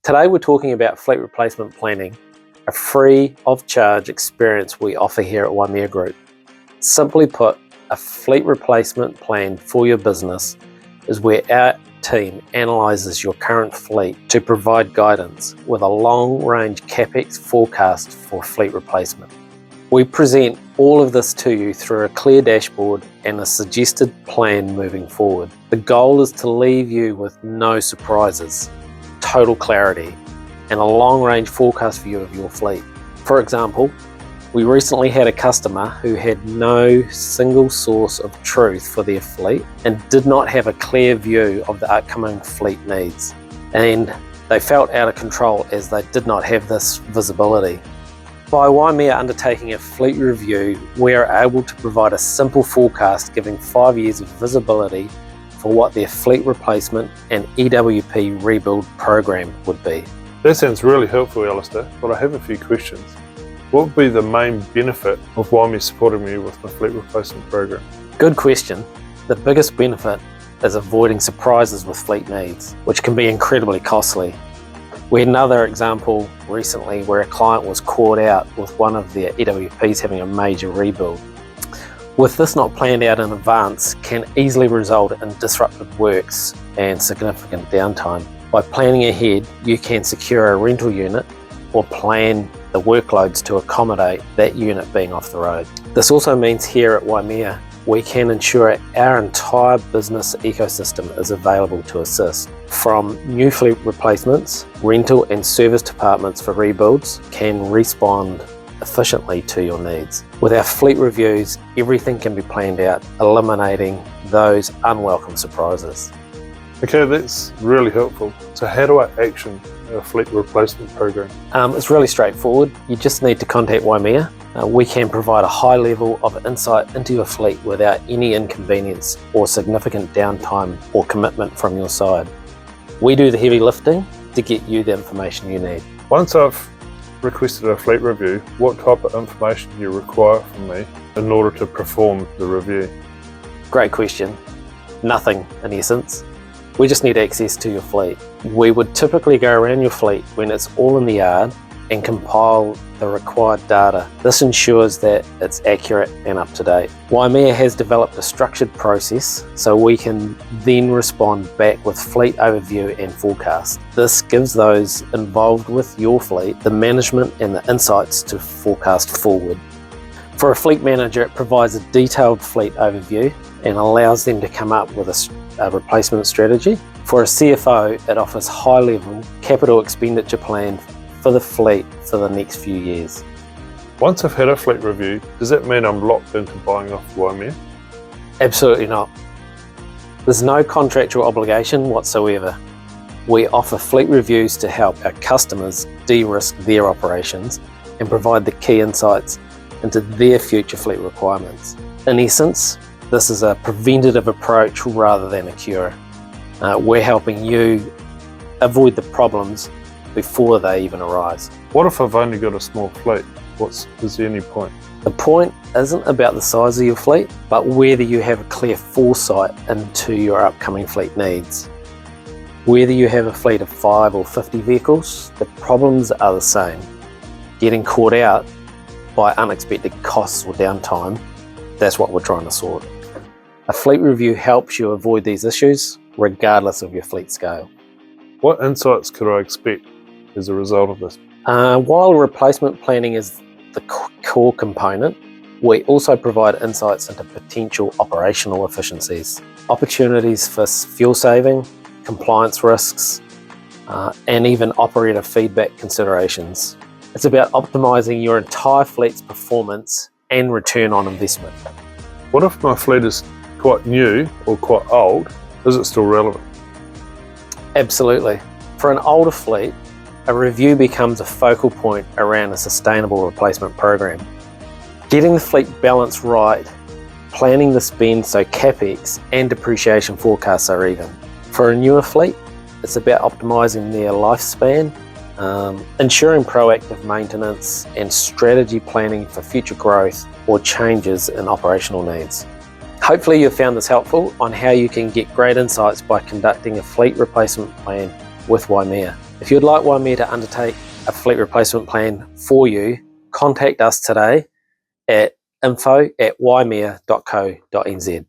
Today we're talking about fleet replacement planning, a free of charge experience we offer here at Waimea Group. Simply put, a fleet replacement plan for your business is where our team analyses your current fleet to provide guidance with a long-range capex forecast for fleet replacement. We present all of this to you through a clear dashboard and a suggested plan moving forward. The goal is to leave you with no surprises, total clarity, and a long-range forecast view of your fleet. For example, we recently had a customer who had no single source of truth for their fleet and did not have a clear view of the upcoming fleet needs. And they felt out of control as they did not have this visibility. By Waimea undertaking a fleet review, we are able to provide a simple forecast giving 5 years of visibility for what their fleet replacement and EWP rebuild program would be. That sounds really helpful, Alistair, but I have a few questions. What would be the main benefit of Waimea supporting me with my fleet replacement program? Good question. The biggest benefit is avoiding surprises with fleet needs, which can be incredibly costly. We had another example recently where a client was caught out with one of their EWPs having a major rebuild. With this not planned out in advance can easily result in disrupted works and significant downtime. By planning ahead, you can secure a rental unit or plan the workloads to accommodate that unit being off the road. This also means here at Waimea, we can ensure our entire business ecosystem is available to assist. From new fleet replacements, rental and service departments for rebuilds can respond efficiently to your needs. With our fleet reviews, everything can be planned out, eliminating those unwelcome surprises. Okay, that's really helpful. So how do I action a fleet replacement program? It's really straightforward. You just need to contact Waimea. We can provide a high level of insight into your fleet without any inconvenience or significant downtime or commitment from your side. We do the heavy lifting to get you the information you need. Once I've requested a fleet review, what type of information do you require from me in order to perform the review? Great question. Nothing, in essence. We just need access to your fleet. We would typically go around your fleet when it's all in the yard and compile the required data. This ensures that it's accurate and up to date. Waimea has developed a structured process so we can then respond back with fleet overview and forecast. This gives those involved with your fleet the management and the insights to forecast forward. For a fleet manager, it provides a detailed fleet overview and allows them to come up with a replacement strategy. For a CFO, it offers high-level capital expenditure plan for the fleet for the next few years. Once I've had a fleet review, does that mean I'm locked into buying off Waimea? Absolutely not. There's no contractual obligation whatsoever. We offer fleet reviews to help our customers de-risk their operations and provide the key insights into their future fleet requirements. In essence, this is a preventative approach rather than a cure. We're helping you avoid the problems before they even arise. What if I've only got a small fleet? Is there any point? The point isn't about the size of your fleet, but whether you have a clear foresight into your upcoming fleet needs. Whether you have a fleet of 5 or 50 vehicles, the problems are the same. Getting caught out by unexpected costs or downtime, that's what we're trying to sort. A fleet review helps you avoid these issues, regardless of your fleet scale. What insights could I expect as a result of this? While replacement planning is the core component, we also provide insights into potential operational efficiencies, opportunities for fuel saving, compliance risks, and even operator feedback considerations. It's about optimizing your entire fleet's performance and return on investment. What if my fleet is quite new or quite old? Is it still relevant? Absolutely. For an older fleet, a review becomes a focal point around a sustainable replacement program. Getting the fleet balance right, planning the spend so capex and depreciation forecasts are even. For a newer fleet, it's about optimizing their lifespan, ensuring proactive maintenance and strategy planning for future growth or changes in operational needs. Hopefully you've found this helpful on how you can get great insights by conducting a fleet replacement plan with Waimea. If you'd like Waimea to undertake a fleet replacement plan for you, contact us today at info@waimea.co.nz.